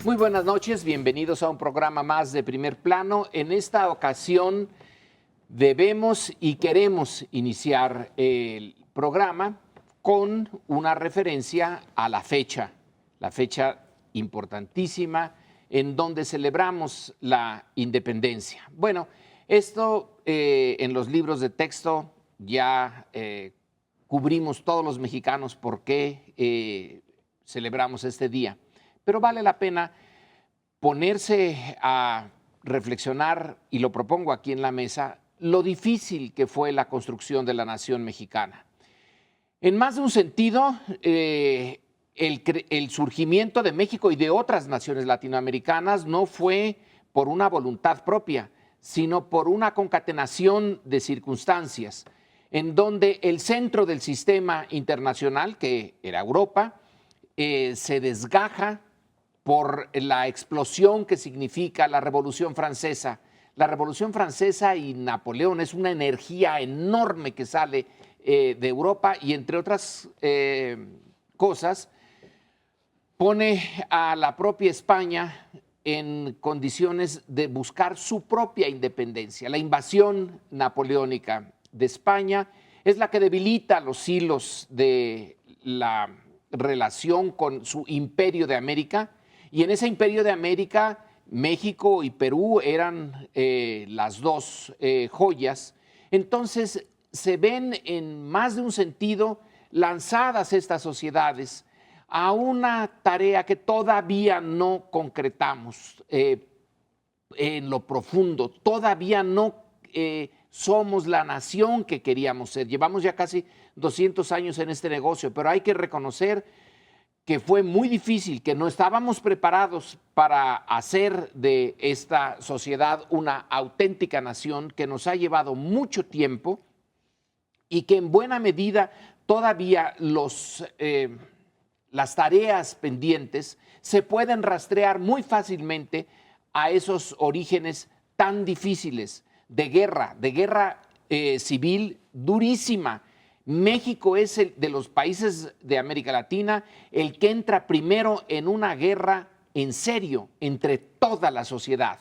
Muy buenas noches, bienvenidos a un programa más de Primer Plano. En esta ocasión debemos y queremos iniciar el programa con una referencia a la fecha importantísima en donde celebramos la independencia. Bueno, esto en los libros de texto ya cubrimos todos los mexicanos por qué celebramos este día. Pero vale la pena ponerse a reflexionar, y lo propongo aquí en la mesa, lo difícil que fue la construcción de la nación mexicana. En más de un sentido, el surgimiento de México y de otras naciones latinoamericanas no fue por una voluntad propia, sino por una concatenación de circunstancias, en donde el centro del sistema internacional, que era Europa, se desgaja por la explosión que significa la Revolución Francesa. La Revolución Francesa y Napoleón es una energía enorme que sale de Europa y, entre otras cosas, pone a la propia España en condiciones de buscar su propia independencia. La invasión napoleónica de España es la que debilita los hilos de la relación con su imperio de América, y en ese imperio de América México y Perú eran las dos joyas. Entonces se ven en más de un sentido lanzadas estas sociedades a una tarea que todavía no concretamos en lo profundo, todavía no somos la nación que queríamos ser. Llevamos ya casi 200 años en este negocio, pero hay que reconocer que fue muy difícil, que no estábamos preparados para hacer de esta sociedad una auténtica nación, que nos ha llevado mucho tiempo y que en buena medida todavía las tareas pendientes se pueden rastrear muy fácilmente a esos orígenes tan difíciles de guerra civil durísima. México es de los países de América Latina el que entra primero en una guerra en serio entre toda la sociedad.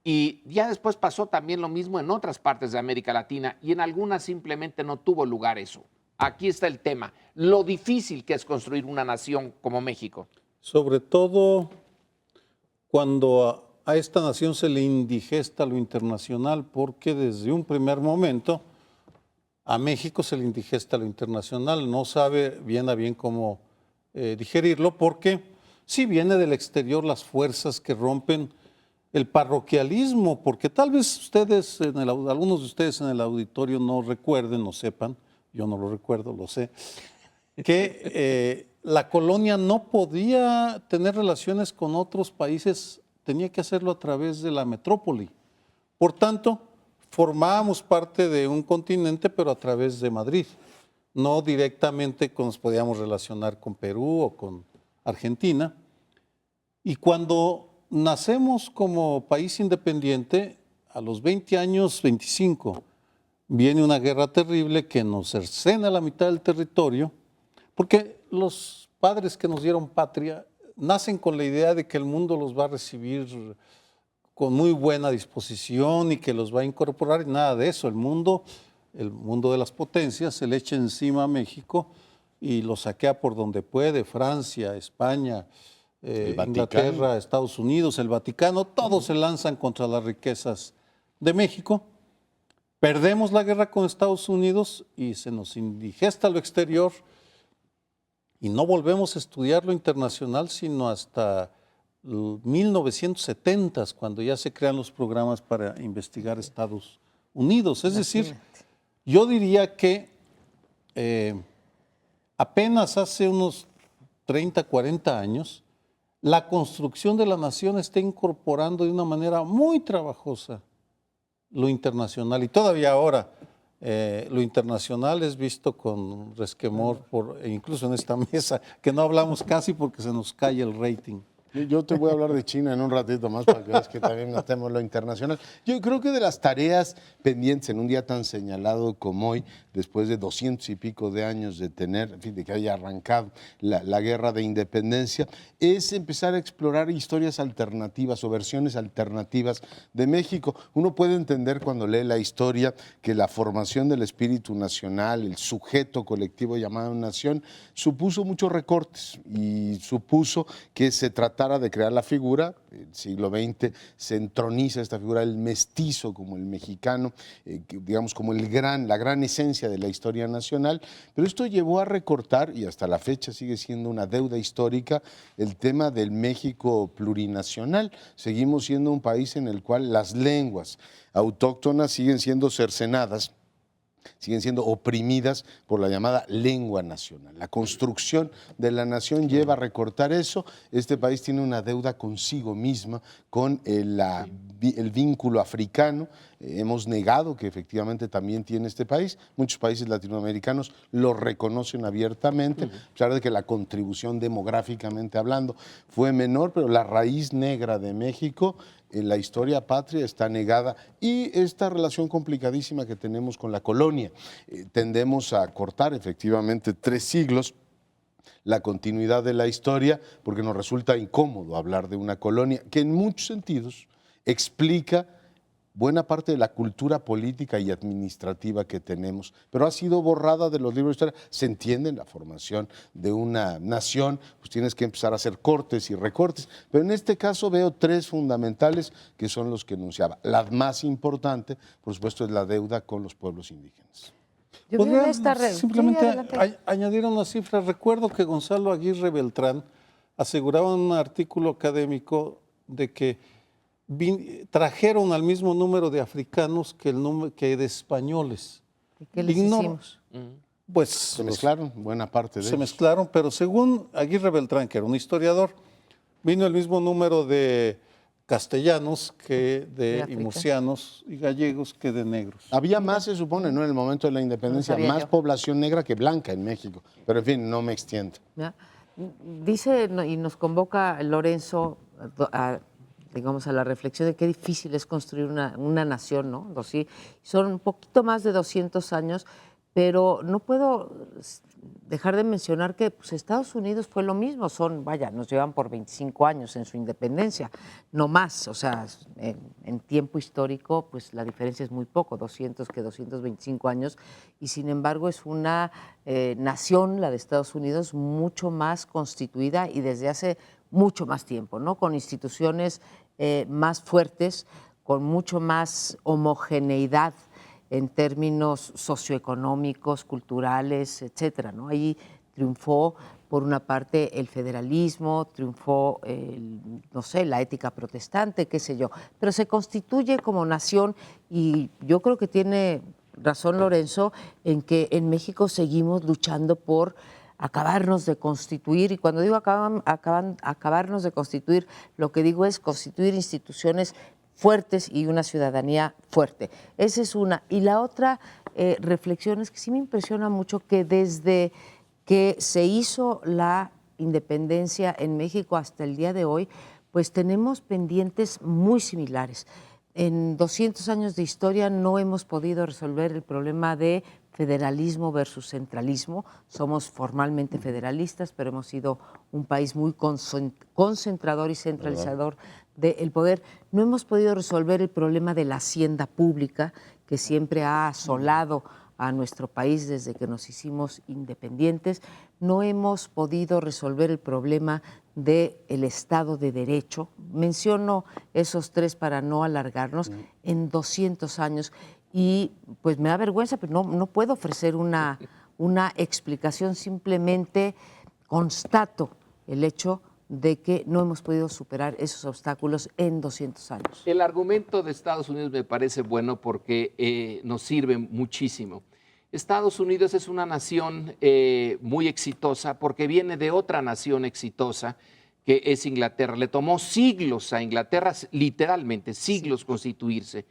Y ya después pasó también lo mismo en otras partes de América Latina, y en algunas simplemente no tuvo lugar eso. Aquí está el tema, lo difícil que es construir una nación como México. Sobre todo cuando a esta nación se le indigesta lo internacional, porque desde un primer momento a México se le indigesta lo internacional, no sabe bien a bien cómo digerirlo, porque sí viene del exterior las fuerzas que rompen el parroquialismo, porque tal vez ustedes, algunos de ustedes en el auditorio no recuerden, no sepan, yo no lo recuerdo, lo sé, que la colonia no podía tener relaciones con otros países, tenía que hacerlo a través de la metrópoli. Por tanto, formábamos parte de un continente, pero a través de Madrid. No directamente nos podíamos relacionar con Perú o con Argentina. Y cuando nacemos como país independiente, a los 20 años, 25, viene una guerra terrible que nos cercena la mitad del territorio, porque los padres que nos dieron patria nacen con la idea de que el mundo los va a recibir con muy buena disposición y que los va a incorporar, y nada de eso. El mundo de las potencias se le echa encima a México y lo saquea por donde puede. Francia, España, Inglaterra, Estados Unidos, el Vaticano, todos se lanzan contra las riquezas de México. Perdemos la guerra con Estados Unidos y se nos indigesta lo exterior, y no volvemos a estudiar lo internacional sino hasta 1970, cuando ya se crean los programas para investigar Estados Unidos. Es decir, yo diría que apenas hace unos 30, 40 años, la construcción de la nación está incorporando de una manera muy trabajosa lo internacional, y todavía ahora lo internacional es visto con resquemor, incluso en esta mesa, que no hablamos casi porque se nos cae el rating. Yo te voy a hablar de China en un ratito más para que veas que también metemos lo internacional. Yo creo que de las tareas pendientes en un día tan señalado como hoy, después de 200 y pico de años de tener, en fin, de que haya arrancado la guerra de independencia, es empezar a explorar historias alternativas o versiones alternativas de México. Uno puede entender cuando lee la historia que la formación del espíritu nacional, el sujeto colectivo llamado nación, supuso muchos recortes y supuso que se tratara de crear la figura. El siglo XX se entroniza esta figura del mestizo como el mexicano, digamos como la gran esencia de la historia nacional, pero esto llevó a recortar, y hasta la fecha sigue siendo una deuda histórica, el tema del México plurinacional. Seguimos siendo un país en el cual las lenguas autóctonas siguen siendo cercenadas, siguen siendo oprimidas por la llamada lengua nacional. La construcción de la nación lleva a recortar eso. Este país tiene una deuda consigo misma, con el vínculo africano. Hemos negado que efectivamente también tiene este país. Muchos países latinoamericanos lo reconocen abiertamente, a pesar de que la contribución demográficamente hablando fue menor, pero la raíz negra de México en la historia patria está negada, y esta relación complicadísima que tenemos con la colonia. Tendemos a cortar efectivamente 3 siglos la continuidad de la historia porque nos resulta incómodo hablar de una colonia que en muchos sentidos explica buena parte de la cultura política y administrativa que tenemos, pero ha sido borrada de los libros de historia. Se entiende en la formación de una nación, pues tienes que empezar a hacer cortes y recortes, pero en este caso veo 3 fundamentales que son los que enunciaba. La más importante, por supuesto, es la deuda con los pueblos indígenas. Yo veo ¿Podría esta simplemente adelante. añadir una cifra? Recuerdo que Gonzalo Aguirre Beltrán aseguraba en un artículo académico de que trajeron al mismo número de africanos que de españoles. ¿Y qué les hicimos? Pues Se mezclaron buena parte de se ellos. mezclaron, pero según Aguirre Beltrán, que era un historiador, vino el mismo número de castellanos y murcianos y gallegos que de negros. Había más, se supone, ¿no? En el momento de la independencia, No sabía más yo. población negra que blanca en México. Pero en fin, no me extiendo. ¿Ya? Dice y nos convoca Lorenzo digamos, a la reflexión de qué difícil es construir una nación, ¿no? Sí, son un poquito más de 200 años, pero no puedo dejar de mencionar que pues, Estados Unidos fue lo mismo, nos llevan por 25 años en su independencia, no más, o sea, en tiempo histórico, pues la diferencia es muy poco, 225 años, y sin embargo es una nación, la de Estados Unidos, mucho más constituida y desde hace mucho más tiempo, ¿no? Con instituciones más fuertes, con mucho más homogeneidad en términos socioeconómicos, culturales, etcétera, ¿no? Ahí triunfó, por una parte, el federalismo, triunfó, no sé, la ética protestante, qué sé yo, pero se constituye como nación, y yo creo que tiene razón Lorenzo en que en México seguimos luchando por acabarnos de constituir, y cuando digo acabarnos de constituir, lo que digo es constituir instituciones fuertes y una ciudadanía fuerte. Esa es una. Y la otra reflexión es que sí me impresiona mucho que desde que se hizo la independencia en México hasta el día de hoy, pues tenemos pendientes muy similares. En 200 años de historia no hemos podido resolver el problema de federalismo versus centralismo. Somos formalmente federalistas, pero hemos sido un país muy concentrador y centralizador del poder. No hemos podido resolver el problema de la hacienda pública, que siempre ha asolado a nuestro país desde que nos hicimos independientes. No hemos podido resolver el problema del Estado de Derecho. Menciono esos 3 para no alargarnos en 200 años. Y pues me da vergüenza, pero no puedo ofrecer una explicación, simplemente constato el hecho de que no hemos podido superar esos obstáculos en 200 años. El argumento de Estados Unidos me parece bueno porque nos sirve muchísimo. Estados Unidos es una nación muy exitosa porque viene de otra nación exitosa que es Inglaterra. Le tomó siglos a Inglaterra, literalmente siglos, constituirse.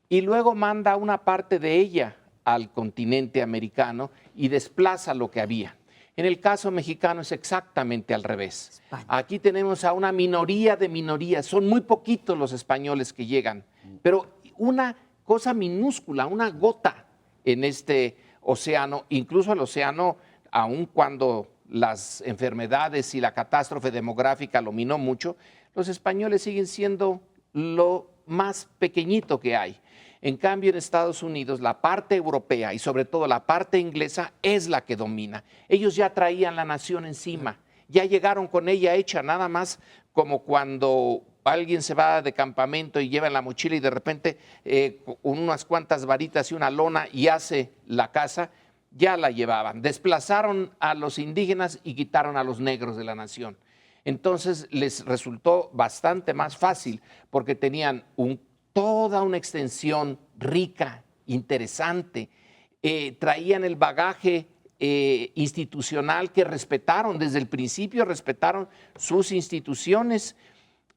Y luego manda una parte de ella al continente americano y desplaza lo que había. En el caso mexicano es exactamente al revés. España. Aquí tenemos a una minoría de minorías, son muy poquitos los españoles que llegan, pero una cosa minúscula, una gota en este océano, incluso el océano, aun cuando las enfermedades y la catástrofe demográfica lo minó mucho, los españoles siguen siendo lo más pequeñito que hay. En cambio, en Estados Unidos, la parte europea y sobre todo la parte inglesa es la que domina. Ellos ya traían la nación encima, ya llegaron con ella hecha, nada más como cuando alguien se va de campamento y lleva en la mochila y de repente con unas cuantas varitas y una lona y hace la casa, ya la llevaban. Desplazaron a los indígenas y quitaron a los negros de la nación. Entonces les resultó bastante más fácil porque tenían toda una extensión rica, interesante, traían el bagaje institucional que respetaron, desde el principio respetaron sus instituciones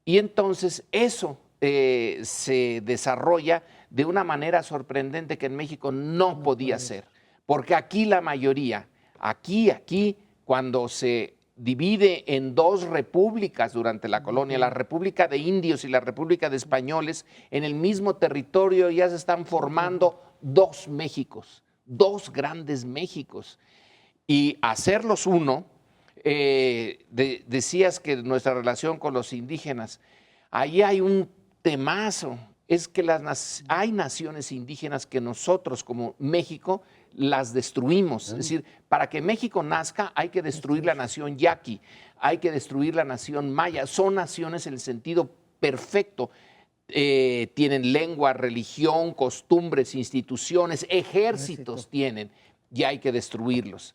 y entonces eso se desarrolla de una manera sorprendente que en México no podía ser, porque aquí la mayoría, aquí cuando se divide en dos repúblicas durante la colonia, la República de Indios y la República de Españoles, en el mismo territorio ya se están formando dos Méxicos, dos grandes Méxicos. Y hacerlos uno, decías que nuestra relación con los indígenas, ahí hay un temazo, es que hay naciones indígenas que nosotros como México las destruimos. Es decir, para que México nazca hay que destruir la nación yaqui, hay que destruir la nación maya. Son naciones en el sentido perfecto. Tienen lengua, religión, costumbres, instituciones, ejércitos tienen y hay que destruirlos.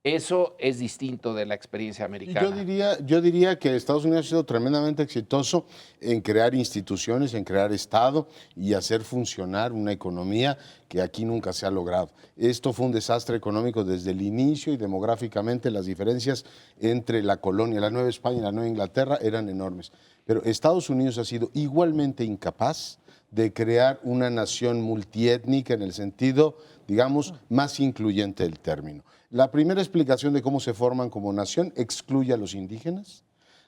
Eso es distinto de la experiencia americana. Yo diría que Estados Unidos ha sido tremendamente exitoso en crear instituciones, en crear Estado y hacer funcionar una economía que aquí nunca se ha logrado. Esto fue un desastre económico desde el inicio y demográficamente las diferencias entre la colonia, la Nueva España y la Nueva Inglaterra eran enormes. Pero Estados Unidos ha sido igualmente incapaz de crear una nación multiétnica en el sentido, digamos, más incluyente del término. La primera explicación de cómo se forman como nación excluye a los indígenas.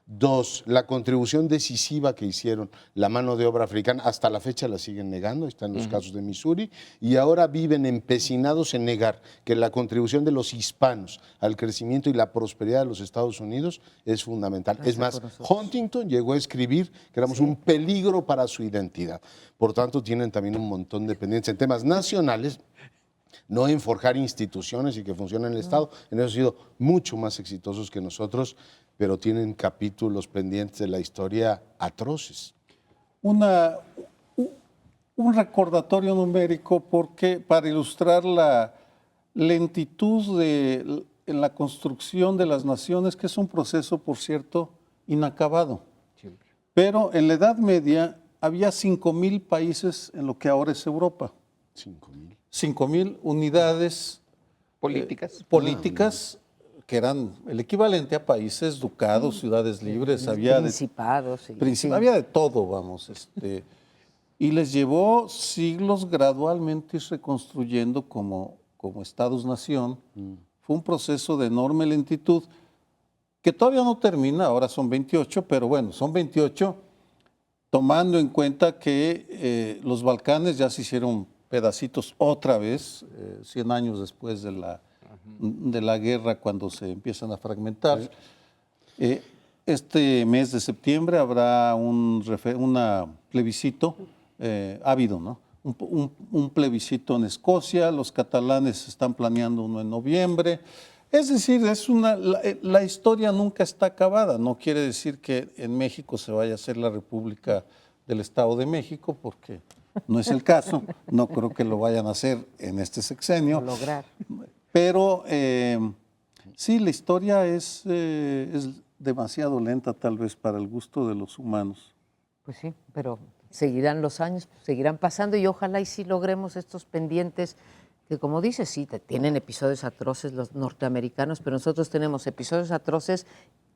Dos, la contribución decisiva que hicieron la mano de obra africana, hasta la fecha la siguen negando, está en los casos de Missouri, y ahora viven empecinados en negar que la contribución de los hispanos al crecimiento y la prosperidad de los Estados Unidos es fundamental. Es más, Huntington llegó a escribir que éramos un peligro para su identidad. Por tanto, tienen también un montón de pendientes en temas nacionales, no en forjar instituciones y que funcionen en el Estado. En eso han sido mucho más exitosos que nosotros, pero tienen capítulos pendientes de la historia atroces. Un recordatorio numérico porque para ilustrar la lentitud en la construcción de las naciones, que es un proceso, por cierto, inacabado. Siempre. Pero en la Edad Media había 5,000 países en lo que ahora es Europa. 5,000. 5,000 unidades políticas que eran el equivalente a países, ducados, ciudades libres, había principados. Había de todo, vamos. Y les llevó siglos gradualmente ir reconstruyendo como estados-nación. Fue un proceso de enorme lentitud que todavía no termina, ahora son 28, pero bueno, son 28 tomando en cuenta que los Balcanes ya se hicieron pedacitos otra vez, 100 años después de la guerra, cuando se empiezan a fragmentar. Este mes de septiembre habrá un plebiscito, ha habido, ¿no? Un plebiscito en Escocia, los catalanes están planeando uno en noviembre. Es decir, la historia nunca está acabada. No quiere decir que en México se vaya a hacer la República del Estado de México, porque no es el caso, no creo que lo vayan a hacer en este sexenio. Lograr. Pero sí, la historia es demasiado lenta tal vez para el gusto de los humanos. Pues sí, pero seguirán los años, seguirán pasando y ojalá y sí logremos estos pendientes que, como dices, sí, tienen episodios atroces los norteamericanos, pero nosotros tenemos episodios atroces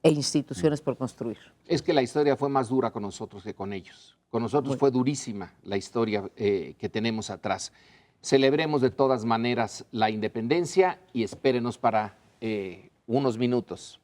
e instituciones por construir. Es que la historia fue más dura con nosotros que con ellos. Con nosotros fue durísima la historia que tenemos atrás. Celebremos de todas maneras la independencia y espérenos para unos minutos.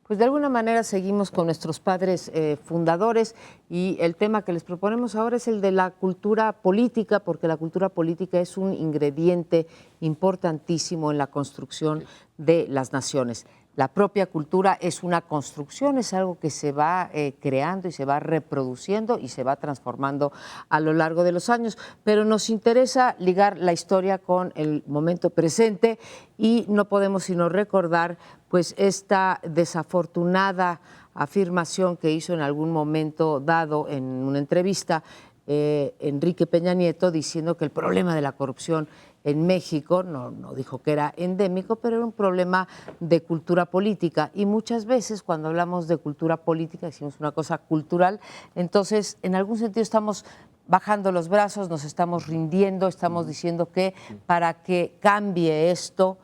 Pues de alguna manera seguimos con nuestros padres fundadores y el tema que les proponemos ahora es el de la cultura política, porque la cultura política es un ingrediente importantísimo en la construcción de las naciones. La propia cultura es una construcción, es algo que se va creando y se va reproduciendo y se va transformando a lo largo de los años, pero nos interesa ligar la historia con el momento presente y no podemos sino recordar pues esta desafortunada afirmación que hizo en algún momento dado en una entrevista Enrique Peña Nieto, diciendo que el problema de la corrupción en México, no dijo que era endémico, pero era un problema de cultura política. Y muchas veces cuando hablamos de cultura política decimos una cosa cultural, entonces en algún sentido estamos bajando los brazos, nos estamos rindiendo, estamos diciendo que para que cambie esto,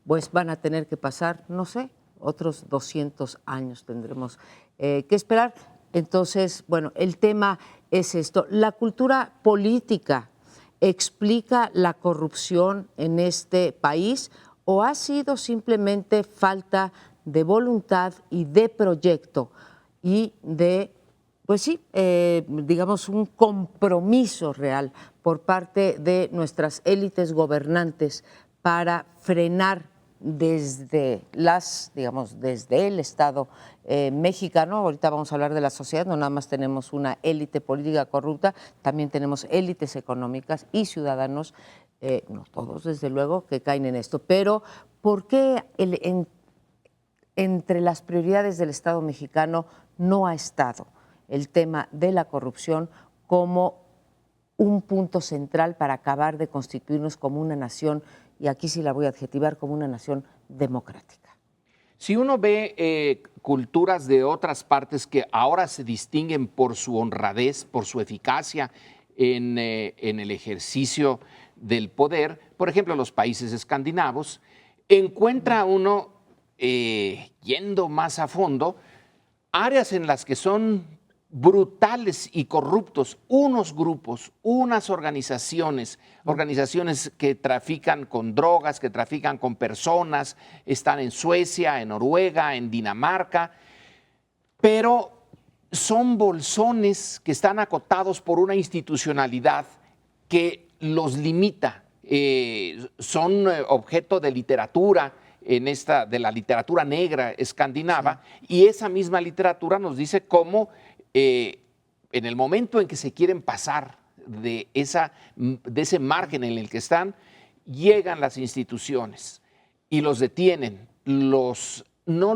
pues van a tener que pasar, no sé, otros 200 años tendremos que esperar. Entonces, bueno, el tema es esto. La cultura política explica la corrupción en este país o ha sido simplemente falta de voluntad y de proyecto y de, pues sí, digamos un compromiso real por parte de nuestras élites gobernantes para frenar desde desde el Estado mexicano. Ahorita vamos a hablar de la sociedad, no nada más tenemos una élite política corrupta, también tenemos élites económicas y ciudadanos, no todos desde luego, que caen en esto. Pero ¿por qué entre las prioridades del Estado mexicano no ha estado el tema de la corrupción como un punto central para acabar de constituirnos como una nación, y aquí sí la voy a adjetivar, como una nación democrática? Si uno ve culturas de otras partes que ahora se distinguen por su honradez, por su eficacia en el ejercicio del poder, por ejemplo, los países escandinavos, encuentra uno, yendo más a fondo, áreas en las que son brutales y corruptos unos grupos, unas organizaciones que trafican con drogas, que trafican con personas, están en Suecia, en Noruega, en Dinamarca, pero son bolsones que están acotados por una institucionalidad que los limita, son objeto de literatura, de la literatura negra escandinava, y esa misma literatura nos dice cómo en el momento en que se quieren pasar de ese margen en el que están, llegan las instituciones y los detienen, no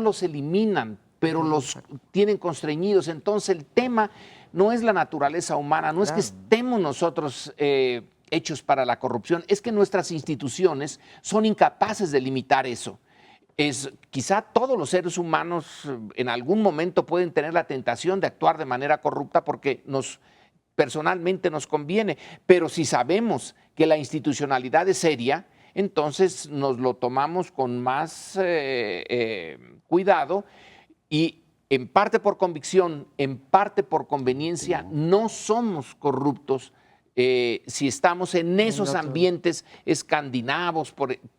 los eliminan, pero los tienen constreñidos. Entonces el tema no es la naturaleza humana, no es que estemos nosotros hechos para la corrupción, es que nuestras instituciones son incapaces de limitar eso. Quizá todos los seres humanos en algún momento pueden tener la tentación de actuar de manera corrupta porque personalmente nos conviene, pero si sabemos que la institucionalidad es seria, entonces nos lo tomamos con más cuidado y en parte por convicción, en parte por conveniencia, no somos corruptos. Si estamos en esos ambientes escandinavos,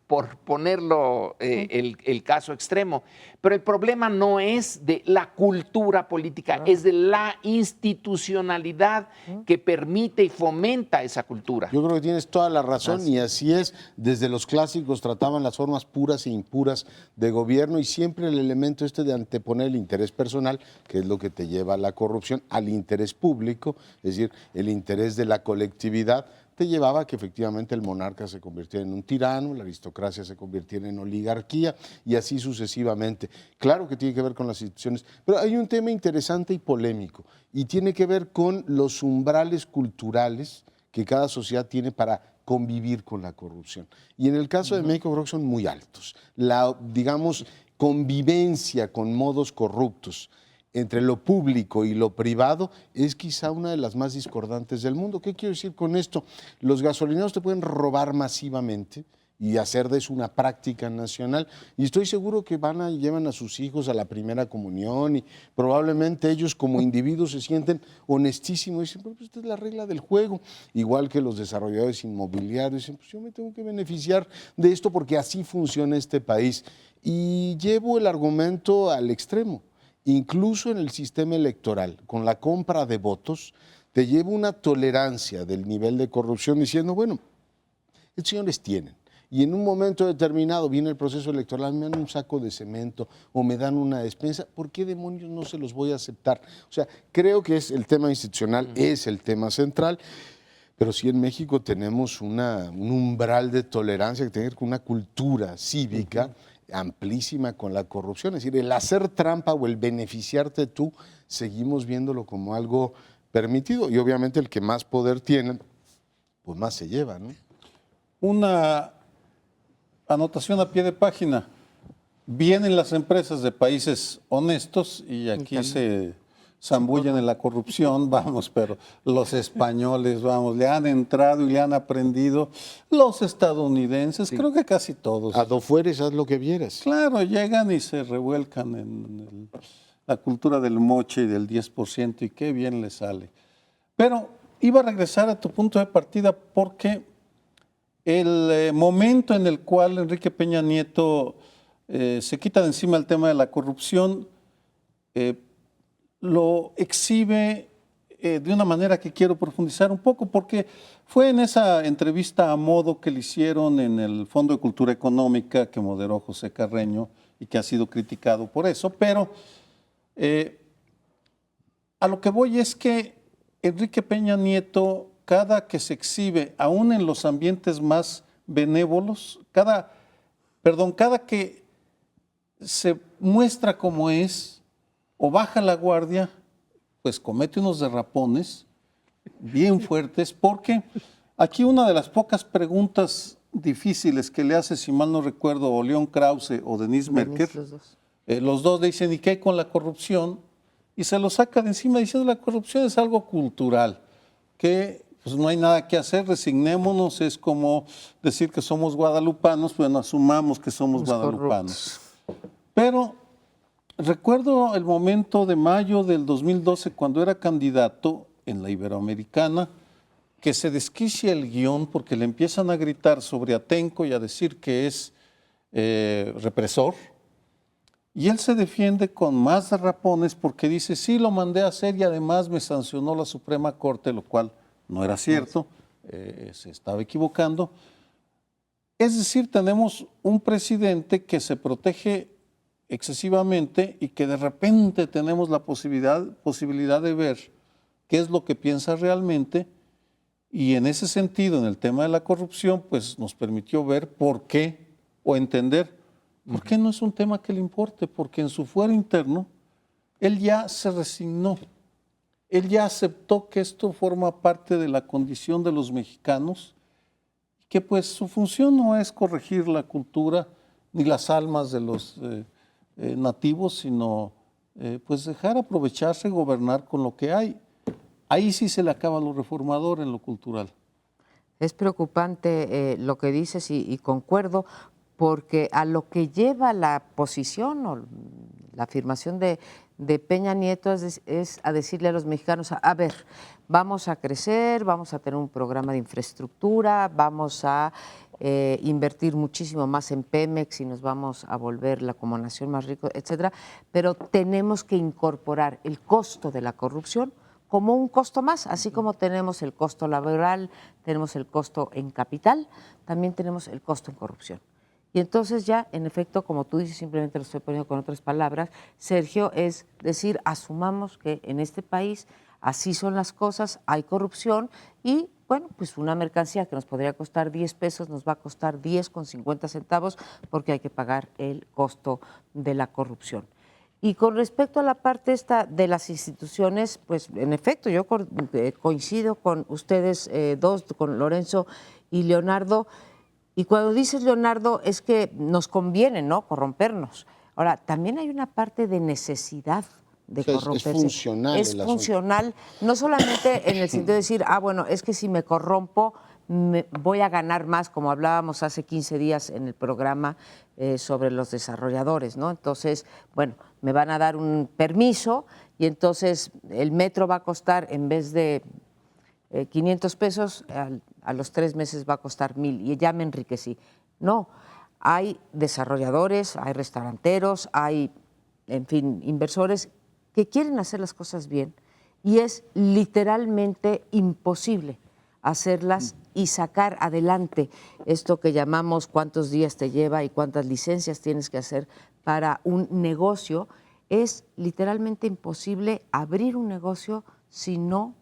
por ponerlo el caso extremo. Pero el problema no es de la cultura política, es de la institucionalidad que permite y fomenta esa cultura. Yo creo que tienes toda la razón y así es. Desde los clásicos trataban las formas puras e impuras de gobierno y siempre el elemento de anteponer el interés personal, que es lo que te lleva a la corrupción, al interés público, es decir, el interés de la colectividad, te llevaba a que efectivamente el monarca se convirtiera en un tirano, la aristocracia se convirtiera en oligarquía y así sucesivamente. Claro que tiene que ver con las instituciones, pero hay un tema interesante y polémico y tiene que ver con los umbrales culturales que cada sociedad tiene para convivir con la corrupción. Y en el caso de México creo que son muy altos. La, digamos, convivencia con modos corruptos entre lo público y lo privado es quizá una de las más discordantes del mundo. ¿Qué quiero decir con esto? Los gasolineros te pueden robar masivamente y hacer de eso una práctica nacional. Y estoy seguro que llevan a sus hijos a la primera comunión y probablemente ellos como individuos se sienten honestísimos y dicen, pues esta es la regla del juego. Igual que los desarrolladores inmobiliarios dicen, pues yo me tengo que beneficiar de esto porque así funciona este país. Y llevo el argumento al extremo. Incluso en el sistema electoral, con la compra de votos, te lleva una tolerancia del nivel de corrupción diciendo, bueno, estos señores tienen. Y en un momento determinado viene el proceso electoral, me dan un saco de cemento o me dan una despensa, ¿por qué demonios no se los voy a aceptar? O sea, creo que es el tema institucional, es el tema central, pero sí en México tenemos un umbral de tolerancia que tiene que ver con una cultura cívica amplísima con la corrupción. Es decir, el hacer trampa o el beneficiarte tú, seguimos viéndolo como algo permitido. Y obviamente el que más poder tiene, pues más se lleva, ¿no? Una anotación a pie de página. Vienen las empresas de países honestos y aquí se zambullen en la corrupción, vamos, pero los españoles, vamos, le han entrado y le han aprendido, los estadounidenses, creo que casi todos. A do fueres, haz lo que vieras. Claro, llegan y se revuelcan en la cultura del moche y del 10% y qué bien les sale. Pero iba a regresar a tu punto de partida porque el momento en el cual Enrique Peña Nieto se quita de encima el tema de la corrupción, lo exhibe de una manera que quiero profundizar un poco, porque fue en esa entrevista a modo que le hicieron en el Fondo de Cultura Económica que moderó José Carreño y que ha sido criticado por eso, pero a lo que voy es que Enrique Peña Nieto, cada que se exhibe, aún en los ambientes más benévolos, cada que se muestra como es o baja la guardia, pues comete unos derrapones bien fuertes, porque aquí una de las pocas preguntas difíciles que le hace, si mal no recuerdo, o León Krause o Denise Merker, los dos le dicen, ¿y qué hay con la corrupción? Y se lo saca de encima diciendo la corrupción es algo cultural, que pues no hay nada que hacer, resignémonos, es como decir que somos guadalupanos, bueno, asumamos que somos guadalupanos. Pero recuerdo el momento de mayo del 2012, cuando era candidato en la Iberoamericana, que se desquicia el guión porque le empiezan a gritar sobre Atenco y a decir que es represor. Y él se defiende con más derrapones porque dice, sí, lo mandé a hacer y además me sancionó la Suprema Corte, lo cual no era cierto, se estaba equivocando. Es decir, tenemos un presidente que se protege excesivamente y que de repente tenemos la posibilidad de ver qué es lo que piensa realmente, y en ese sentido, en el tema de la corrupción, pues nos permitió ver por qué o entender por qué no es un tema que le importe, porque en su fuero interno él ya se resignó, él ya aceptó que esto forma parte de la condición de los mexicanos, que pues su función no es corregir la cultura ni las almas de los nativos, sino pues dejar aprovecharse y gobernar con lo que hay. Ahí sí se le acaba lo reformador en lo cultural. Es preocupante lo que dices y concuerdo, porque a lo que lleva la posición o la afirmación de Peña Nieto es a decirle a los mexicanos, a ver, vamos a crecer, vamos a tener un programa de infraestructura, vamos a invertir muchísimo más en Pemex y nos vamos a volver como nación más rica, etcétera, pero tenemos que incorporar el costo de la corrupción como un costo más, así como tenemos el costo laboral, tenemos el costo en capital, también tenemos el costo en corrupción. Y entonces ya, en efecto, como tú dices, simplemente lo estoy poniendo con otras palabras, Sergio, es decir, asumamos que en este país así son las cosas, hay corrupción y, bueno, pues una mercancía que nos podría costar 10 pesos nos va a costar 10,50 centavos porque hay que pagar el costo de la corrupción. Y con respecto a la parte esta de las instituciones, pues en efecto, yo coincido con ustedes dos, con Lorenzo y Leonardo. Y cuando dices, Leonardo, es que nos conviene, ¿no?, corrompernos. Ahora, también hay una parte de necesidad de corromperse. Es funcional. Es funcional, no solamente en el sentido de decir, bueno, es que si me corrompo voy a ganar más, como hablábamos hace 15 días en el programa sobre los desarrolladores, ¿no? Entonces, bueno, me van a dar un permiso y entonces el metro va a costar, en vez de 500 pesos, a los 3 meses va a costar 1,000 y ya me enriquecí. No, hay desarrolladores, hay restauranteros, hay, en fin, inversores que quieren hacer las cosas bien y es literalmente imposible hacerlas y sacar adelante esto que llamamos cuántos días te lleva y cuántas licencias tienes que hacer para un negocio. Es literalmente imposible abrir un negocio si no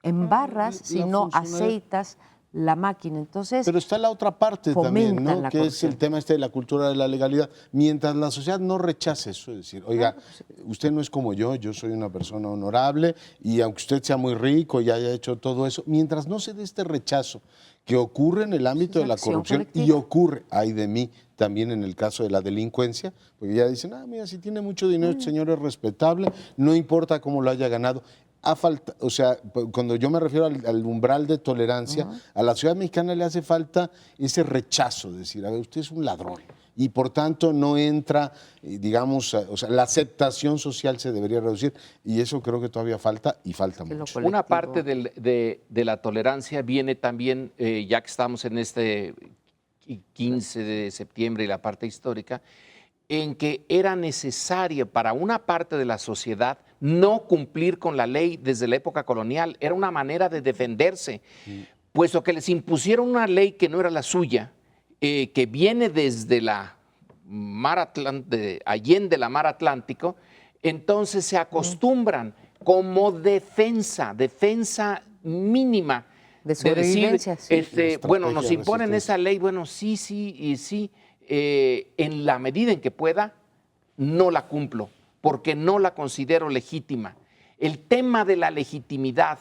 embarras, si no aceitas la máquina. Entonces, pero está la otra parte también, ¿no? la Que es el tema de la cultura de la legalidad. Mientras la sociedad no rechace eso, es decir, oiga, usted no es como yo soy una persona honorable y aunque usted sea muy rico y haya hecho todo eso, mientras no se dé este rechazo que ocurre en el ámbito de la corrupción y ocurre, ay de mí, también en el caso de la delincuencia, porque ya dicen, mira, si tiene mucho dinero, este señor es respetable, no importa cómo lo haya ganado. O sea, cuando yo me refiero al umbral de tolerancia, a la sociedad mexicana le hace falta ese rechazo, de decir, a ver, usted es un ladrón y por tanto no entra, digamos, o sea, la aceptación social se debería reducir y eso creo que todavía falta y falta mucho. Una parte de la tolerancia viene también, ya que estamos en este 15 de septiembre y la parte histórica, en que era necesaria para una parte de la sociedad no cumplir con la ley desde la época colonial. Era una manera de defenderse, puesto que les impusieron una ley que no era la suya, que viene desde la Allende la mar Atlántico, entonces se acostumbran como defensa mínima de sobrevivencia. Bueno, nos imponen esa ley, bueno, sí, en la medida en que pueda, no la cumplo, porque no la considero legítima. El tema de la legitimidad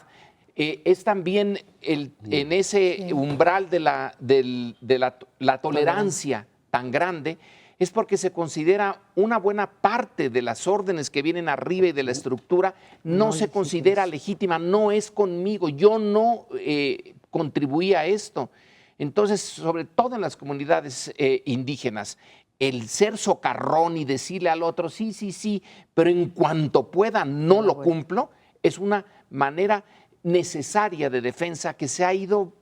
es también en ese umbral de la tolerancia tan grande, es porque se considera una buena parte de las órdenes que vienen arriba y de la estructura no se considera legítima, no es conmigo, yo no contribuí a esto. Entonces, sobre todo en las comunidades indígenas, el ser socarrón y decirle al otro, sí, pero en cuanto pueda no lo cumplo, es una manera necesaria de defensa que se ha ido,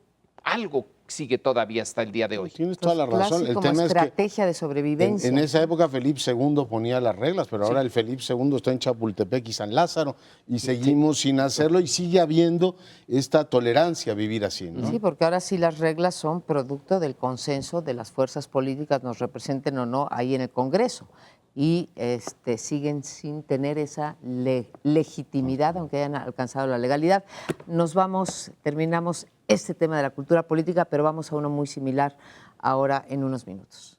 algo sigue todavía hasta el día de hoy. Tienes toda la razón. El tema estrategia de sobrevivencia. En esa época Felipe II ponía las reglas, pero ahora el Felipe II está en Chapultepec y San Lázaro y seguimos sin hacerlo y sigue habiendo esta tolerancia a vivir así, ¿no? Sí, porque ahora sí las reglas son producto del consenso de las fuerzas políticas, nos representen o no ahí en el Congreso. Y siguen sin tener esa legitimidad, aunque hayan alcanzado la legalidad. Terminamos este tema de la cultura política, pero vamos a uno muy similar ahora en unos minutos.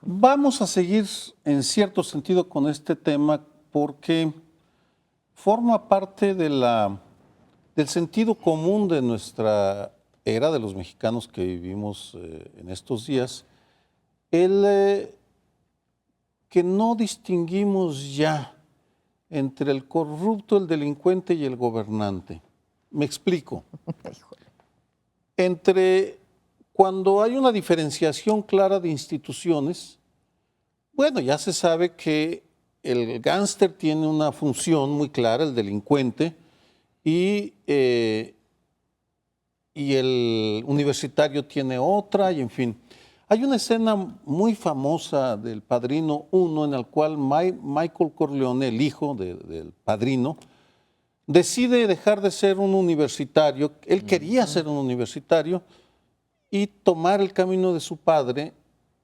Vamos a seguir en cierto sentido con este tema porque forma parte del sentido común de nuestra era, de los mexicanos que vivimos en estos días, que no distinguimos ya entre el corrupto, el delincuente y el gobernante. Me explico. Cuando hay una diferenciación clara de instituciones, bueno, ya se sabe que el gángster tiene una función muy clara, el delincuente, y el universitario tiene otra, y en fin. Hay una escena muy famosa del Padrino 1 en la cual Michael Corleone, el hijo del Padrino, decide dejar de ser un universitario. Él quería ser un universitario y tomar el camino de su padre.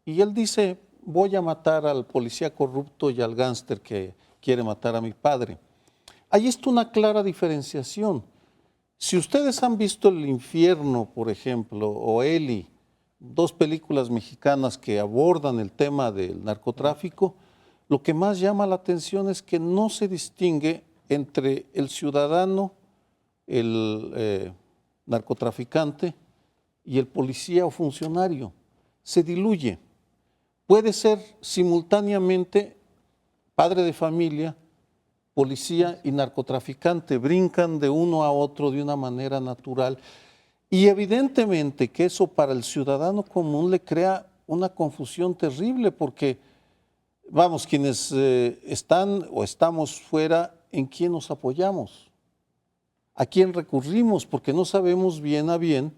Y él dice, voy a matar al policía corrupto y al gángster que quiere matar a mi padre. Ahí está una clara diferenciación. Si ustedes han visto El Infierno, por ejemplo, o Eli, dos películas mexicanas que abordan el tema del narcotráfico, lo que más llama la atención es que no se distingue entre el ciudadano, el narcotraficante y el policía o funcionario. Se diluye. Puede ser simultáneamente padre de familia, policía y narcotraficante, brincan de uno a otro de una manera natural. Y evidentemente que eso para el ciudadano común le crea una confusión terrible porque, vamos, quienes están o estamos fuera, ¿en quién nos apoyamos? ¿A quién recurrimos? Porque no sabemos bien a bien.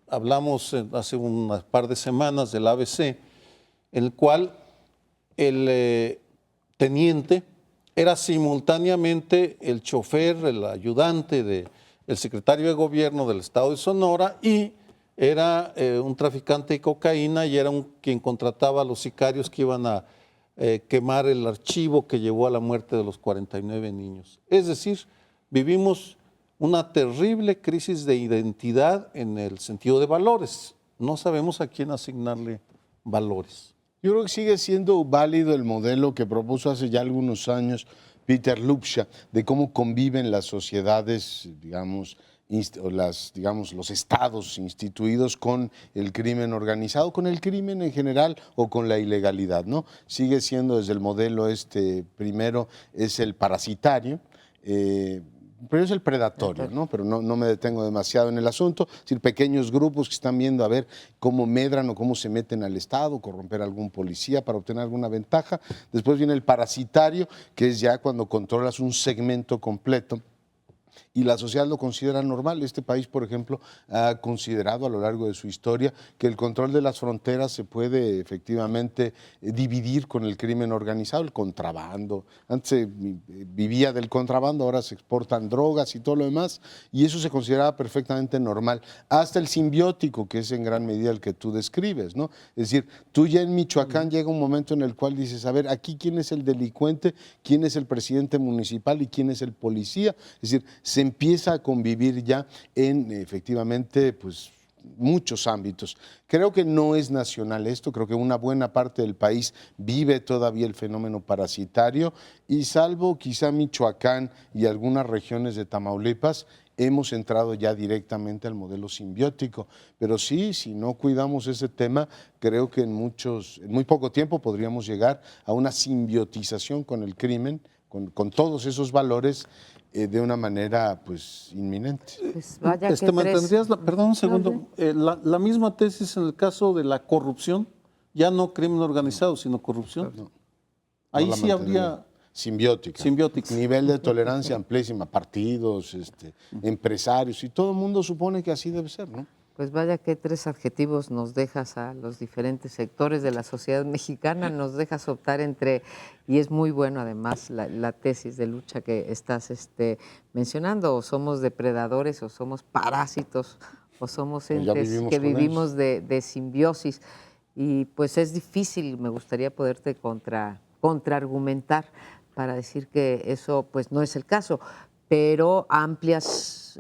Hablamos hace un par de semanas del ABC, en el cual el teniente era simultáneamente el chofer, el ayudante del secretario de gobierno del estado de Sonora y era un traficante de cocaína y era quien contrataba a los sicarios que iban a quemar el archivo que llevó a la muerte de los 49 niños. Es decir, vivimos una terrible crisis de identidad en el sentido de valores. No sabemos a quién asignarle valores. Yo creo que sigue siendo válido el modelo que propuso hace ya algunos años Peter Lupscha de cómo conviven las sociedades, digamos, los estados instituidos con el crimen organizado, con el crimen en general o con la ilegalidad, ¿no? Sigue siendo desde el modelo primero es el parasitario, pero es el predatorio, ¿no? Pero no me detengo demasiado en el asunto. Es decir, pequeños grupos que están viendo a ver cómo medran o cómo se meten al Estado, corromper a algún policía para obtener alguna ventaja. Después viene el parasitario, que es ya cuando controlas un segmento completo y la sociedad lo considera normal. Este país, por ejemplo, ha considerado a lo largo de su historia que el control de las fronteras se puede efectivamente dividir con el crimen organizado, el contrabando. Antes se vivía del contrabando, ahora se exportan drogas y todo lo demás, y eso se consideraba perfectamente normal. Hasta el simbiótico, que es en gran medida el que tú describes, ¿no? Es decir, tú ya en Michoacán llega un momento en el cual dices, a ver, aquí quién es el delincuente, quién es el presidente municipal y quién es el policía. Es decir, se empieza a convivir ya en efectivamente pues muchos ámbitos. Creo que no es nacional esto, creo que una buena parte del país vive todavía el fenómeno parasitario y salvo quizá Michoacán y algunas regiones de Tamaulipas, hemos entrado ya directamente al modelo simbiótico. Pero sí, si no cuidamos ese tema, creo que en muy poco tiempo podríamos llegar a una simbiotización con el crimen, con todos esos valores de una manera pues inminente. Pues vaya que mantendrías perdón un segundo, la misma tesis en el caso de la corrupción, ya no crimen organizado, sino corrupción. No, Ahí no sí habría simbiótica. Nivel de tolerancia amplísima, partidos, empresarios, y todo el mundo supone que así debe ser, ¿no? Pues vaya que 3 adjetivos nos dejas a los diferentes sectores de la sociedad mexicana, nos dejas optar entre, y es muy bueno además la tesis de lucha que estás mencionando, o somos depredadores, o somos parásitos, o somos entes que vivimos de simbiosis. Y pues es difícil, me gustaría poderte contraargumentar para decir que eso pues no es el caso, pero amplias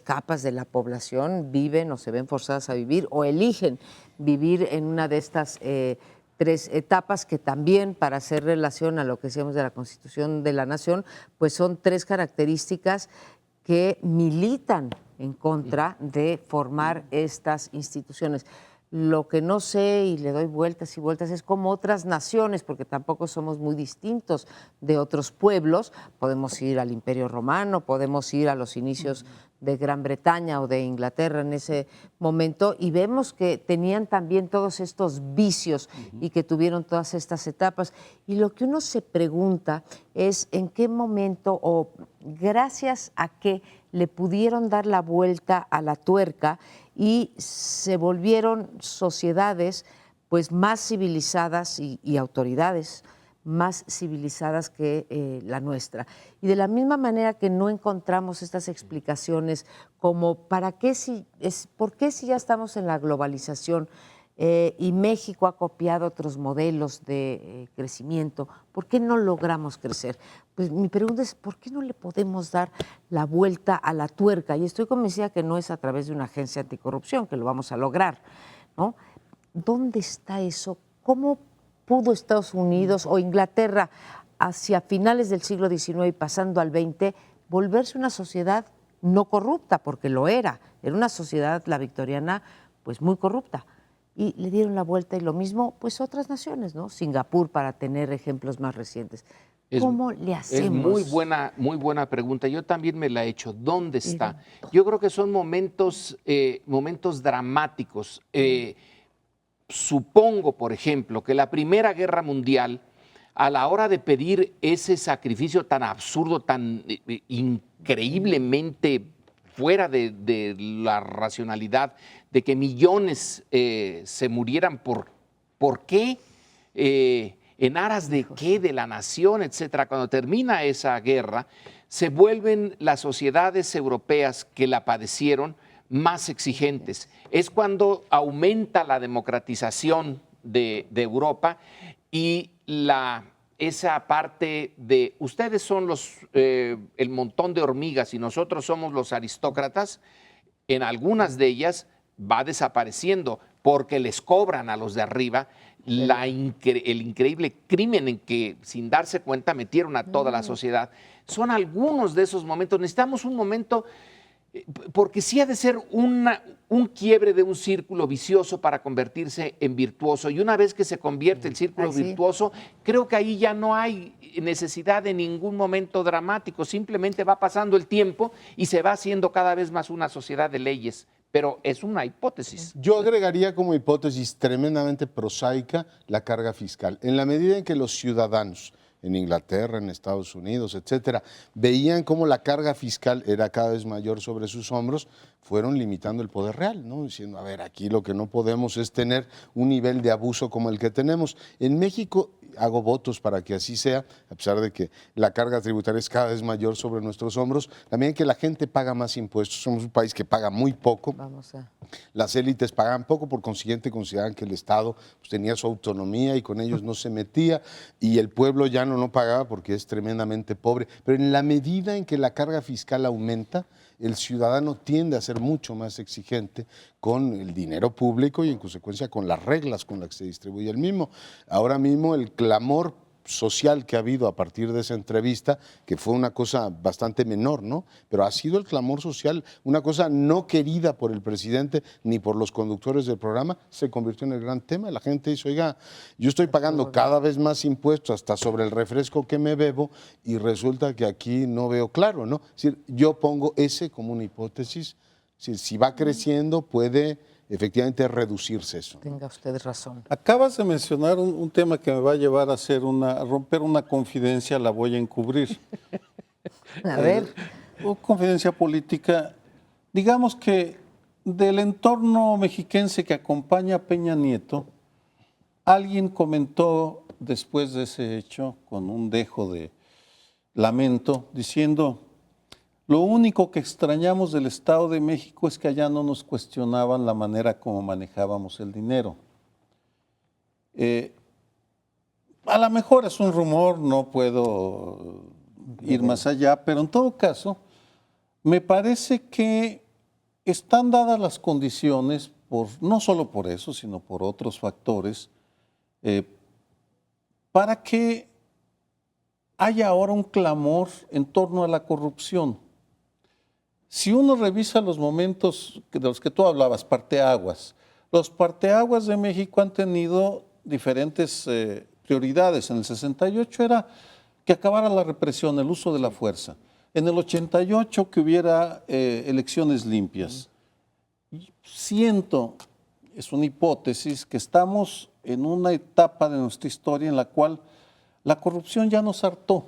capas de la población viven o se ven forzadas a vivir o eligen vivir en una de estas 3 etapas que también, para hacer relación a lo que decíamos de la Constitución de la Nación, pues son 3 características que militan en contra de formar estas instituciones. Lo que no sé, y le doy vueltas y vueltas, es cómo otras naciones, porque tampoco somos muy distintos de otros pueblos, podemos ir al Imperio Romano, podemos ir a los inicios de Gran Bretaña o de Inglaterra en ese momento, y vemos que tenían también todos estos vicios y que tuvieron todas estas etapas. Y lo que uno se pregunta es en qué momento o gracias a qué le pudieron dar la vuelta a la tuerca y se volvieron sociedades pues más civilizadas y autoridades más civilizadas que la nuestra. Y de la misma manera que no encontramos estas explicaciones como ¿por qué si ya estamos en la globalización y México ha copiado otros modelos de crecimiento, ¿por qué no logramos crecer? Pues mi pregunta es, ¿por qué no le podemos dar la vuelta a la tuerca? Y estoy convencida que no es a través de una agencia anticorrupción que lo vamos a lograr, ¿no? ¿Dónde está eso? ¿Cómo pudo Estados Unidos o Inglaterra hacia finales del siglo XIX y pasando al XX volverse una sociedad no corrupta? Porque lo era una sociedad, la victoriana, pues muy corrupta. Y le dieron la vuelta y lo mismo, pues otras naciones, ¿no? Singapur, para tener ejemplos más recientes. Es- ¿Cómo le hacemos? Es muy buena pregunta. Yo también me la he hecho. ¿Dónde está? Yo creo que son momentos dramáticos. Supongo, por ejemplo, que la Primera Guerra Mundial, a la hora de pedir ese sacrificio tan absurdo, tan increíblemente fuera de la racionalidad, de que millones se murieran ¿por qué? ¿En aras de qué? De la nación, etcétera. Cuando termina esa guerra, se vuelven las sociedades europeas que la padecieron más exigentes. Es cuando aumenta la democratización de Europa y esa parte de ustedes son el montón de hormigas y nosotros somos los aristócratas, en algunas de ellas va desapareciendo porque les cobran a los de arriba el increíble crimen en que sin darse cuenta metieron a toda la sociedad. Son algunos de esos momentos. Necesitamos un momento, porque sí ha de ser un quiebre de un círculo vicioso para convertirse en virtuoso. Y una vez que se convierte el círculo virtuoso, creo que ahí ya no hay necesidad de ningún momento dramático. Simplemente va pasando el tiempo y se va haciendo cada vez más una sociedad de leyes. Pero es una hipótesis. Yo agregaría como hipótesis tremendamente prosaica la carga fiscal. En la medida en que los ciudadanos en Inglaterra, en Estados Unidos, etcétera, veían cómo la carga fiscal era cada vez mayor sobre sus hombros, fueron limitando el poder real, ¿no? Diciendo, a ver, aquí lo que no podemos es tener un nivel de abuso como el que tenemos. En México hago votos para que así sea, a pesar de que la carga tributaria es cada vez mayor sobre nuestros hombros, también que la gente paga más impuestos. Somos un país que paga muy poco. Las élites pagaban poco, por consiguiente consideraban que el Estado pues, tenía su autonomía y con ellos no se metía, y el pueblo llano no pagaba porque es tremendamente pobre. Pero en la medida en que la carga fiscal aumenta, el ciudadano tiende a ser mucho más exigente con el dinero público y en consecuencia con las reglas con las que se distribuye el mismo. Ahora mismo el clamor social que ha habido a partir de esa entrevista, que fue una cosa bastante menor, ¿no? Pero ha sido el clamor social, una cosa no querida por el presidente ni por los conductores del programa, se convirtió en el gran tema. La gente dice, oiga, yo estoy pagando cada vez más impuestos hasta sobre el refresco que me bebo y resulta que aquí no veo claro, ¿no? Es decir, yo pongo ese como una hipótesis. Es decir, si va creciendo puede efectivamente reducirse eso. Tenga usted razón. Acabas de mencionar un tema que me va a llevar a romper una confidencia, la voy a encubrir. A ver. Confidencia política. Digamos que del entorno mexiquense que acompaña a Peña Nieto, alguien comentó después de ese hecho, con un dejo de lamento, diciendo: lo único que extrañamos del Estado de México es que allá no nos cuestionaban la manera como manejábamos el dinero. A lo mejor es un rumor, no puedo ir más allá, pero en todo caso, me parece que están dadas las condiciones, no solo por eso, sino por otros factores, para que haya ahora un clamor en torno a la corrupción. Si uno revisa los momentos de los que tú hablabas, parteaguas, los parteaguas de México han tenido diferentes prioridades. En el 68 era que acabara la represión, el uso de la fuerza. En el 88 que hubiera elecciones limpias. Siento, es una hipótesis, que estamos en una etapa de nuestra historia en la cual la corrupción ya nos hartó.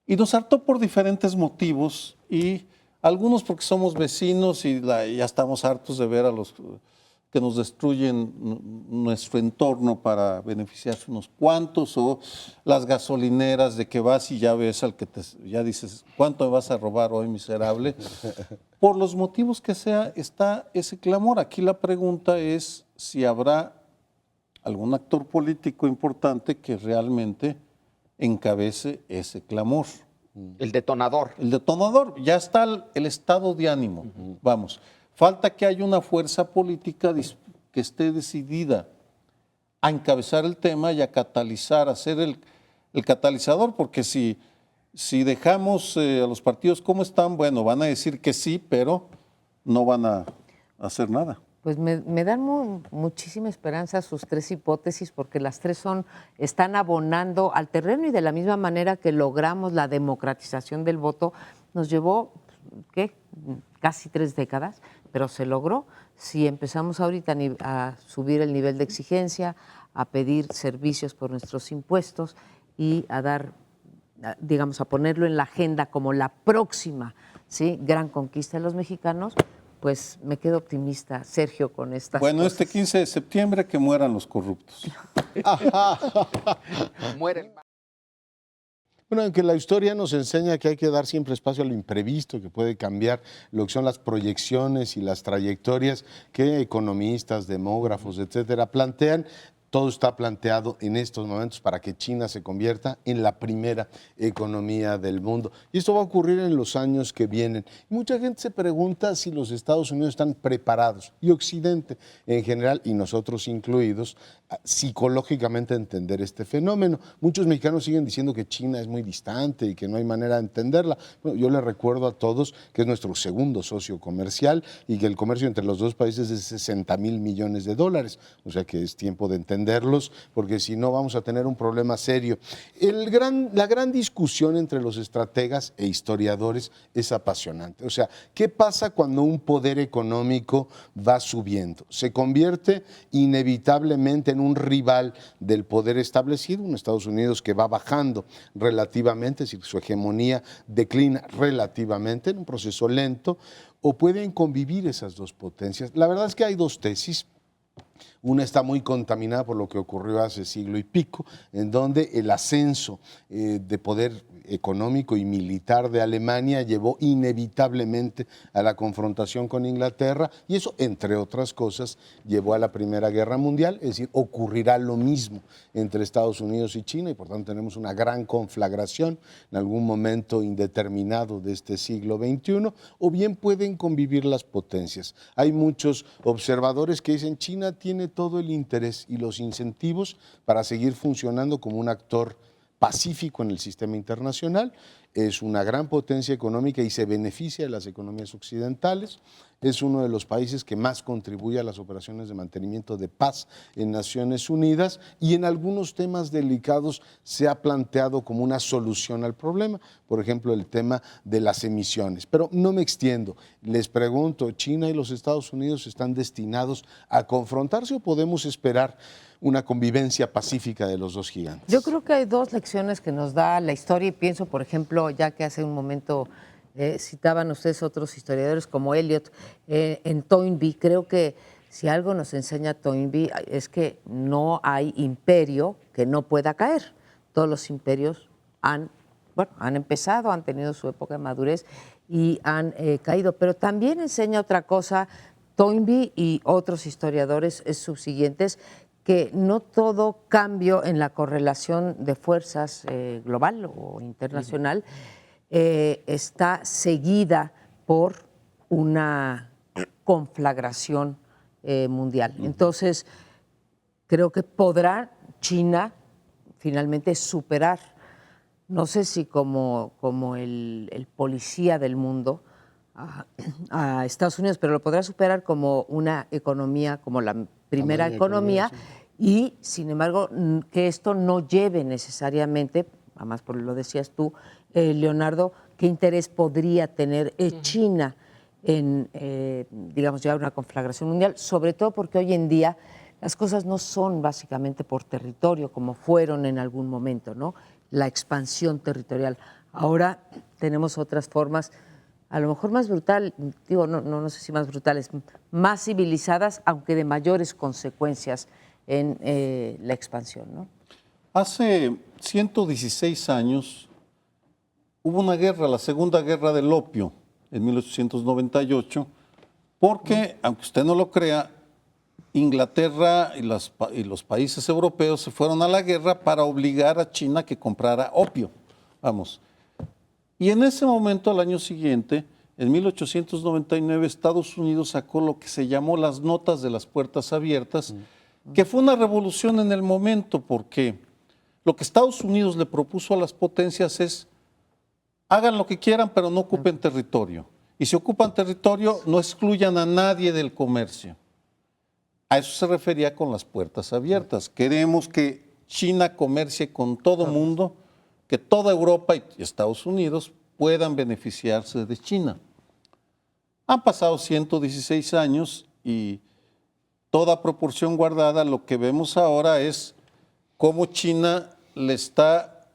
Y nos hartó por diferentes motivos y algunos porque somos vecinos y ya estamos hartos de ver a los que nos destruyen nuestro entorno para beneficiarse unos cuantos, o las gasolineras de que vas y ya ves al que ya dices, ¿cuánto me vas a robar hoy, miserable? Por los motivos que sea, está ese clamor. Aquí la pregunta es si habrá algún actor político importante que realmente encabece ese clamor. El detonador. El detonador, ya está el estado de ánimo, vamos. Falta que haya una fuerza política que esté decidida a encabezar el tema y a catalizar, a ser el catalizador, porque si dejamos a los partidos como están, bueno, van a decir que sí, pero no van a hacer nada. Pues me dan muchísima esperanza sus tres hipótesis, porque las tres están abonando al terreno, y de la misma manera que logramos la democratización del voto, nos llevó, ¿qué? Casi 3 décadas, pero se logró. Si empezamos ahorita a subir el nivel de exigencia, a pedir servicios por nuestros impuestos y a dar, digamos, a ponerlo en la agenda como la próxima, ¿sí?, gran conquista de los mexicanos, pues me quedo optimista, Sergio, con estas Bueno, cosas. este 15 de septiembre que mueran los corruptos. Muere el Bueno, aunque la historia nos enseña que hay que dar siempre espacio a lo imprevisto, que puede cambiar lo que son las proyecciones y las trayectorias que economistas, demógrafos, etcétera, plantean. Todo está planteado en estos momentos para que China se convierta en la primera economía del mundo. Y esto va a ocurrir en los años que vienen. Mucha gente se pregunta si los Estados Unidos están preparados, y Occidente en general, y nosotros incluidos, psicológicamente a entender este fenómeno. Muchos mexicanos siguen diciendo que China es muy distante y que no hay manera de entenderla. Bueno, yo les recuerdo a todos que es nuestro segundo socio comercial y que el comercio entre los dos países es de $60,000 millones. O sea que es tiempo de entenderlos, porque si no vamos a tener un problema serio. La gran discusión entre los estrategas e historiadores es apasionante. O sea, ¿qué pasa cuando un poder económico va subiendo? Se convierte inevitablemente en un rival del poder establecido, un Estados Unidos que va bajando relativamente, es decir, su hegemonía declina relativamente en un proceso lento, o pueden convivir esas dos potencias. La verdad es que hay dos tesis. Una está muy contaminada por lo que ocurrió hace siglo y pico, en donde el ascenso de poder económico y militar de Alemania llevó inevitablemente a la confrontación con Inglaterra, y eso, entre otras cosas, llevó a la Primera Guerra Mundial. Es decir, ocurrirá lo mismo entre Estados Unidos y China, y por tanto tenemos una gran conflagración en algún momento indeterminado de este siglo XXI, o bien pueden convivir las potencias. Hay muchos observadores que dicen China tiene todo el interés y los incentivos para seguir funcionando como un actor pacífico en el sistema internacional. Es una gran potencia económica y se beneficia de las economías occidentales. Es uno de los países que más contribuye a las operaciones de mantenimiento de paz en Naciones Unidas, y en algunos temas delicados se ha planteado como una solución al problema, por ejemplo, el tema de las emisiones. Pero no me extiendo, les pregunto, ¿China y los Estados Unidos están destinados a confrontarse o podemos esperar una convivencia pacífica de los dos gigantes? Yo creo que hay dos lecciones que nos da la historia, y pienso, por ejemplo, ya que hace un momento citaban ustedes otros historiadores como Eliot, en Toynbee. Creo que si algo nos enseña Toynbee es que no hay imperio que no pueda caer. Todos los imperios han empezado, han tenido su época de madurez y han caído. Pero también enseña otra cosa Toynbee y otros historiadores subsiguientes, que no todo cambio en la correlación de fuerzas global o internacional está seguida por una conflagración mundial. Entonces, creo que podrá China finalmente superar, no sé si como el policía del mundo, a Estados Unidos, pero lo podrá superar como una economía, como la primera economía, y sin embargo que esto no lleve necesariamente, además por lo decías tú, Leonardo, qué interés podría tener China en, digamos, llevar una conflagración mundial, sobre todo porque hoy en día las cosas no son básicamente por territorio como fueron en algún momento, ¿no? La expansión territorial. Ahora tenemos otras formas, a lo mejor más brutal, digo, no sé si más brutales, más civilizadas, aunque de mayores consecuencias en la expansión, ¿no? Hace 116 años hubo una guerra, la Segunda Guerra del Opio, en 1898, porque, aunque usted no lo crea, Inglaterra y los países europeos se fueron a la guerra para obligar a China a que comprara opio. Vamos. Y en ese momento, al año siguiente, en 1899, Estados Unidos sacó lo que se llamó las Notas de las Puertas Abiertas, que fue una revolución en el momento, porque lo que Estados Unidos le propuso a las potencias es: hagan lo que quieran, pero no ocupen territorio. Y si ocupan territorio, no excluyan a nadie del comercio. A eso se refería con las puertas abiertas. Queremos que China comercie con todo mundo, que toda Europa y Estados Unidos puedan beneficiarse de China. Han pasado 116 años y toda proporción guardada, lo que vemos ahora es cómo China le está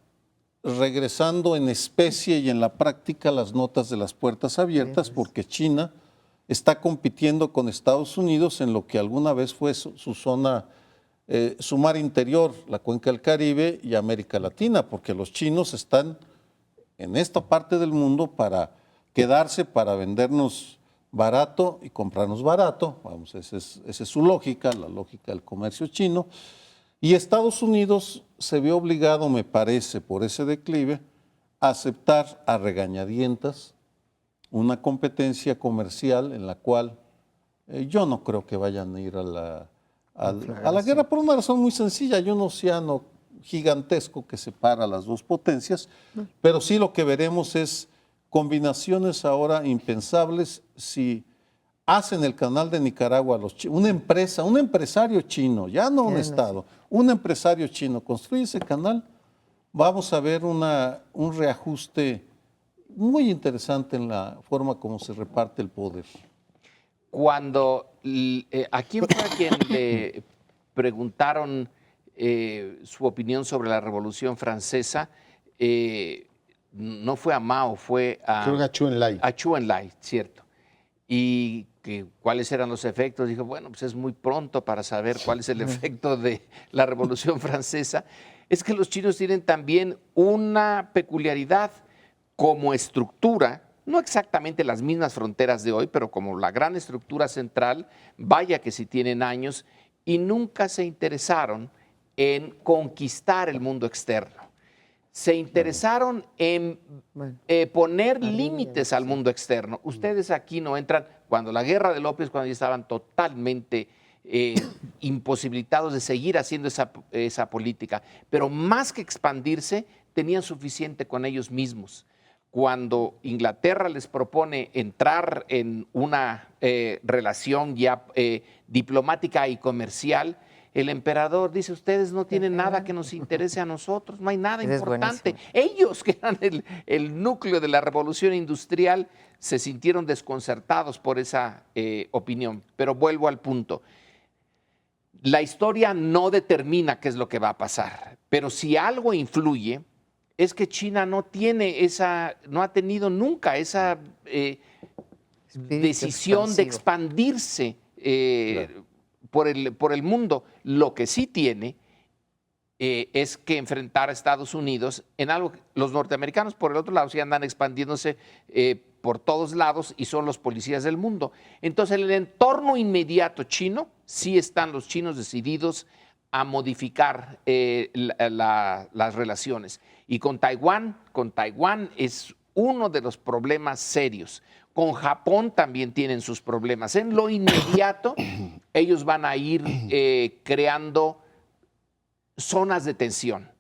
regresando en especie y en la práctica las notas de las puertas abiertas, porque China está compitiendo con Estados Unidos en lo que alguna vez fue su zona, su mar interior, la cuenca del Caribe y América Latina, porque los chinos están en esta parte del mundo para quedarse, para vendernos barato y comprarnos barato. Vamos, esa es su lógica, la lógica del comercio chino. Y Estados Unidos se vio obligado, me parece, por ese declive, a aceptar a regañadientas una competencia comercial en la cual yo no creo que vayan a ir a la guerra por una razón muy sencilla. Hay un océano gigantesco que separa las dos potencias, pero sí lo que veremos es combinaciones ahora impensables si hacen el canal de Nicaragua una empresa, un empresario chino, ya no un Estado, un empresario chino construye ese canal, vamos a ver un reajuste muy interesante en la forma como se reparte el poder. Cuando a quién fue a quien le preguntaron su opinión sobre la Revolución Francesa, no fue a Mao, fue a... Creo que a Chou Enlai. A Chou Enlai, cierto. Y que cuáles eran los efectos. Dijo, bueno, pues es muy pronto para saber cuál es el efecto de la Revolución Francesa. Es que los chinos tienen también una peculiaridad como estructura, no exactamente las mismas fronteras de hoy, pero como la gran estructura central, vaya que sí tienen años, y nunca se interesaron en conquistar el mundo externo. Se interesaron en poner límites al mundo externo. Ustedes aquí no entran, cuando la guerra de López, cuando ya estaban totalmente imposibilitados de seguir haciendo esa política, pero más que expandirse, tenían suficiente con ellos mismos. Cuando Inglaterra les propone entrar en una relación ya diplomática y comercial, el emperador dice, ustedes no tienen nada que nos interese a nosotros, no hay nada importante. Ellos, que eran el núcleo de la revolución industrial, se sintieron desconcertados por esa opinión. Pero vuelvo al punto. La historia no determina qué es lo que va a pasar, pero si algo influye, es que China no ha tenido nunca esa decisión de expandirse por el mundo. Lo que sí tiene es que enfrentar a Estados Unidos en algo. Los norteamericanos, por el otro lado, sí andan expandiéndose por todos lados y son los policías del mundo. Entonces, en el entorno inmediato chino, sí están los chinos decididos a modificar las relaciones. Y con Taiwán es uno de los problemas serios. Con Japón también tienen sus problemas. En lo inmediato, ellos van a ir creando zonas de tensión.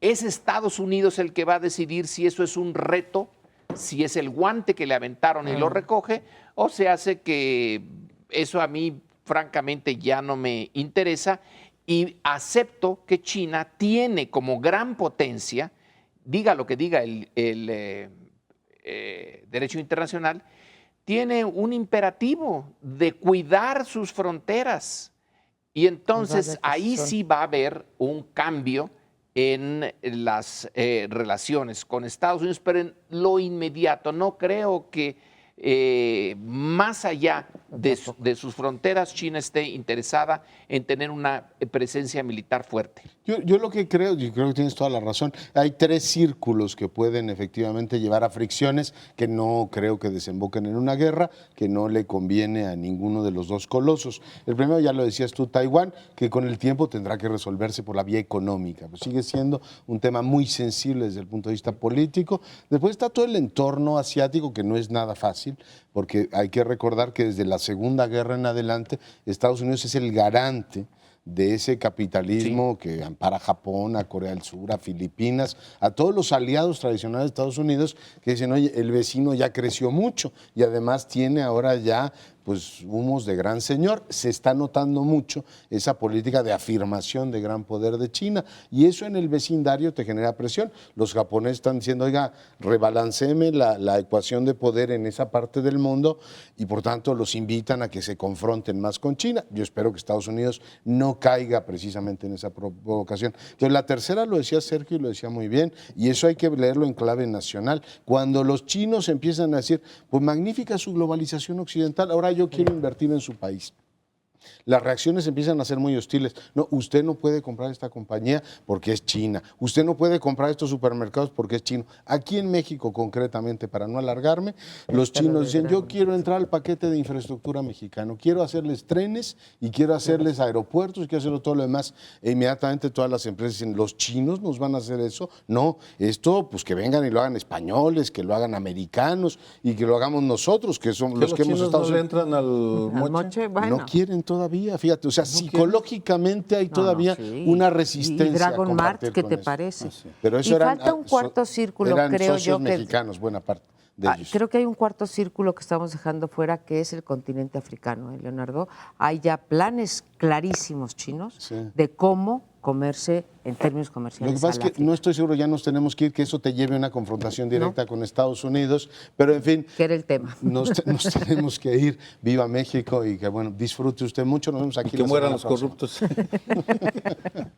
Es Estados Unidos el que va a decidir si eso es un reto, si es el guante que le aventaron y lo recoge, o se hace que eso a mí, francamente, ya no me interesa. Y acepto que China tiene como gran potencia, diga lo que diga el derecho internacional, tiene un imperativo de cuidar sus fronteras. Y entonces ahí sí va a haber un cambio en las relaciones con Estados Unidos, pero en lo inmediato no creo que más allá de sus fronteras, China esté interesada en tener una presencia militar fuerte. Yo lo que creo, y creo que tienes toda la razón, hay tres círculos que pueden efectivamente llevar a fricciones que no creo que desemboquen en una guerra, que no le conviene a ninguno de los dos colosos. El primero, ya lo decías tú, Taiwán, que con el tiempo tendrá que resolverse por la vía económica, pues sigue siendo un tema muy sensible desde el punto de vista político. Después está todo el entorno asiático, que no es nada fácil, porque hay que recordar que desde la Segunda Guerra en adelante, Estados Unidos es el garante de ese capitalismo que ampara a Japón, a Corea del Sur, a Filipinas, a todos los aliados tradicionales de Estados Unidos que dicen, oye, el vecino ya creció mucho y además tiene ahora ya pues humos de gran señor. Se está notando mucho esa política de afirmación de gran poder de China y eso en el vecindario te genera presión. Los japoneses están diciendo, oiga, rebalancéme la ecuación de poder en esa parte del mundo y por tanto los invitan a que se confronten más con China. Yo espero que Estados Unidos no caiga precisamente en esa provocación. Entonces la tercera lo decía Sergio y lo decía muy bien y eso hay que leerlo en clave nacional. Cuando los chinos empiezan a decir, pues magnífica su globalización occidental, ahora yo quiero invertir en su país. Las reacciones empiezan a ser muy hostiles. No, usted no puede comprar esta compañía porque es china. Usted no puede comprar estos supermercados porque es chino. Aquí en México, concretamente, para no alargarme, los chinos dicen, yo quiero entrar al paquete de infraestructura mexicano, quiero hacerles trenes y quiero hacerles aeropuertos y quiero hacerlo todo lo demás. E inmediatamente todas las empresas dicen, ¿los chinos nos van a hacer eso? No, esto pues que vengan y lo hagan españoles, que lo hagan americanos y que lo hagamos nosotros, que son los que hemos estado... ¿No le entran al moche? Bueno. No quieren todavía, fíjate, o sea, psicológicamente hay todavía sí. una resistencia. ¿Y Dragon a Mart compartir qué con te eso. parece? Pero eso y eran, falta un cuarto círculo, eran creo socios yo que mexicanos, buena parte de ellos. creo que hay un cuarto círculo que estamos dejando fuera, que es el continente africano, Leonardo. Hay ya planes clarísimos chinos Sí. de cómo comerse en términos comerciales. Lo que pasa es que no estoy seguro, ya nos tenemos que ir, que eso te lleve a una confrontación directa con Estados Unidos, pero en fin, Que era el tema. nos tenemos que ir. Viva México y que bueno, disfrute usted mucho, nos vemos aquí. Que la mueran semana los próxima. corruptos.